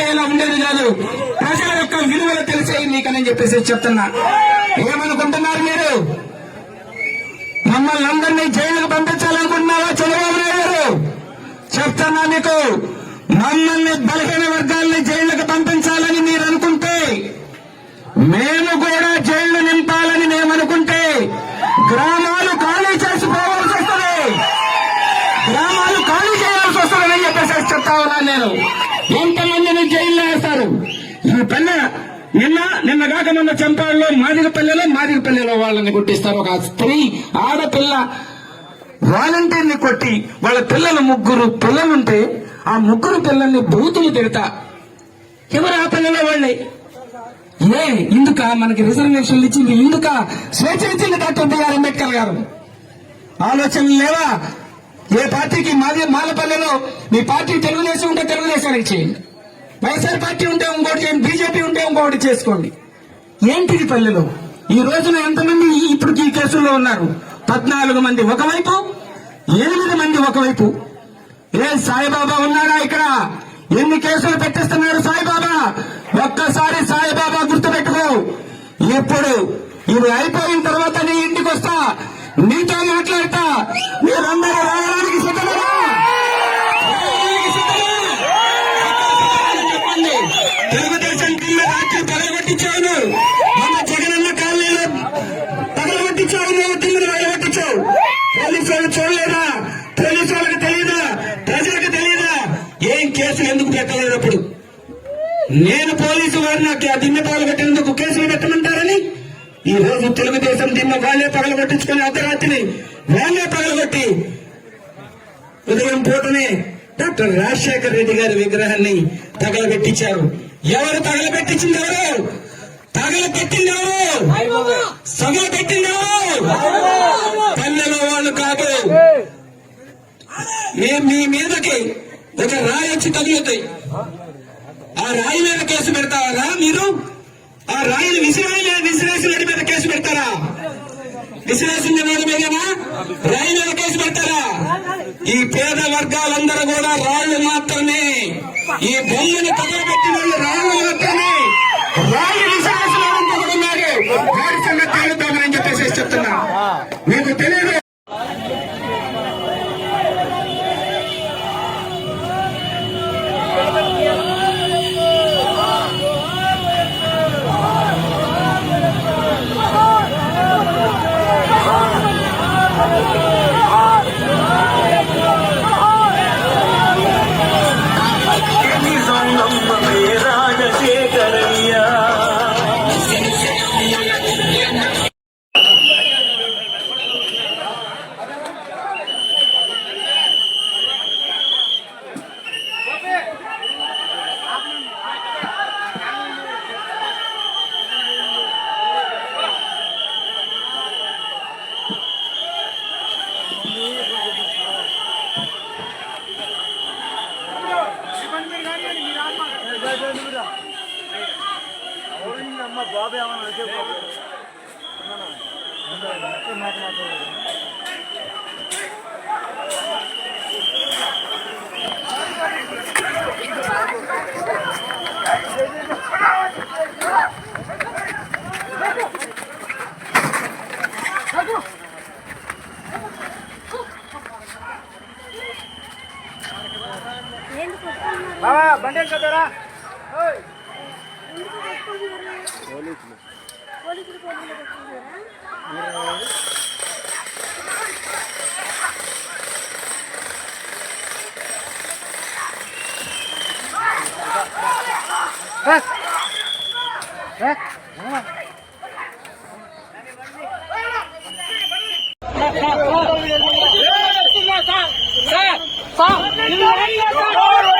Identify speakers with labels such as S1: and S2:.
S1: అయ్యేలా ఉండేది కాదు. ప్రజల యొక్క విలువలు తెలిసే నీకని చెప్పేసి చెప్తున్నా. ఏమనుకుంటున్నారు మీరు? మమ్మల్ని అందరినీ జైలుకు పంపించాలనుకుంటున్నారా చంద్రబాబు నాయుడు గారు? చెప్తున్నా మీకు, మమ్మల్ని బలహీన వర్గాల్ని జైలుకు పంపించాలని మీరు అనుకుంటే, మేము కూడా జైళ్లు నింపాలని మేము అనుకుంటే గ్రామాలు ఖాళీ చేసుకోవాల్సి వస్తుంది, గ్రామాలు ఖాళీ చేయాల్సి వస్తుందని చెప్పేసి చెప్తా ఉన్నాను నేను. ఎంతమందిని జైల్లో వేస్తారు? ఈ పిల్ల నిన్న కాక మొన్న చంపాడులో మాదిగపల్లెలో వాళ్ళని కొట్టిస్తారు. ఒక స్త్రీ ఆడపిల్ల వాలంటీర్ని కొట్టి వాళ్ళ పిల్లలు 3 పిల్లలుంటే ఆ 3 పిల్లల్ని బూతులు తిడతా. ఎవరు ఆ పిల్లల వాళ్ళే? ఇందుక మనకి రిజర్వేషన్లు ఇచ్చింది? ఇందుక స్వేచ్ఛ ఇచ్చింది డాక్టర్ బిఆర్ అంబేద్కర్ గారు? ఆలోచనలు లేవా? ఏ పార్టీకి? మాలపల్లెలో మీ పార్టీ తెలుగుదేశం ఉంటే తెలుగుదేశానికి చేయండి, వైఎస్ఆర్ పార్టీ ఉంటే ఇంకోటి చేయండి, బీజేపీ ఉంటే ఇంకొకటి చేసుకోండి. ఏంటిది పల్లెలో? ఈ రోజున ఎంతమంది ఇప్పుడు ఈ కేసుల్లో ఉన్నారు? 14 మంది ఒకవైపు, 8 మంది ఒకవైపు. సాయిబాబా ఉన్నారా ఇక్కడ? ఎన్ని కేసులు పెట్టిస్తున్నారు సాయిబాబా? ఒక్కసారి సాయిబాబా గుర్తుపెట్టుకో. ఇప్పుడు ఇది అయిపోయిన తర్వాత నీ ఇంటికి వస్తా, నీతో మాట్లాడతా. మీరందరూ రావడానికి సిద్ధమా? చెప్పండి. తెలుగుదేశం కింద రాత్రి పగలగొట్టించావు, మన జగనన్న కాలనీలో పగలగొట్టించావు, నువ్వు తిమ్మిని పగలగొట్టించావు. పోలీసు వాళ్ళు చూడలేదా? పోలీసు వాళ్ళకి తెలియదా? ప్రజలకు తెలియదా? ఏం కేసులు ఎందుకు పెట్టలేదు? అప్పుడు నేను పోలీసు వారు నాకు ఆ దిమ్మె పగలగొట్టినందుకు కేసులు పెట్టమంటారని ఈ రోజు తెలుగుదేశం దిమ్మ వాళ్ళే పగలగొట్టించుకుని అర్ధరాత్రిని వాళ్ళే పగలగొట్టి ఉదయం పూటనే డాక్టర్ రాజశేఖర రెడ్డి గారి విగ్రహాన్ని తగలబెట్టించారు. ఎవరు తగలబెట్టించింది? ఎవరు తగలబెట్టింది? ఎవరు సగలబెట్టింది? ఎవరు? పల్లెలో వాళ్ళు కాదు. మీ మీదకి ఒక రాయి వచ్చి తగులుతాయి, ఆ రాయి మీద కేసు పెడతారా మీరు? ఆ రాయిని విసిరేసిన వాడి మీద కేసు పెడతారా? విసిరేసిన వాడి మీదనా రాయి మీద కేసు పెడతారా? ఈ పేద వర్గాలందరూ కూడా రాళ్లు మాత్రమే. ఈ బొమ్మని తగలబెట్టిన వాళ్ళు రాళ్లు మాత్రమే. రాళ్ళు విసిరేసిన వాడు కూడా ఉన్నారు. వారి సంగతి తేలుతామని చెప్పేసి చెప్తున్నా. మీకు తెలియదు. బాబు ఏమన్నా బాబా బండి కదరా పోలీసులు సార్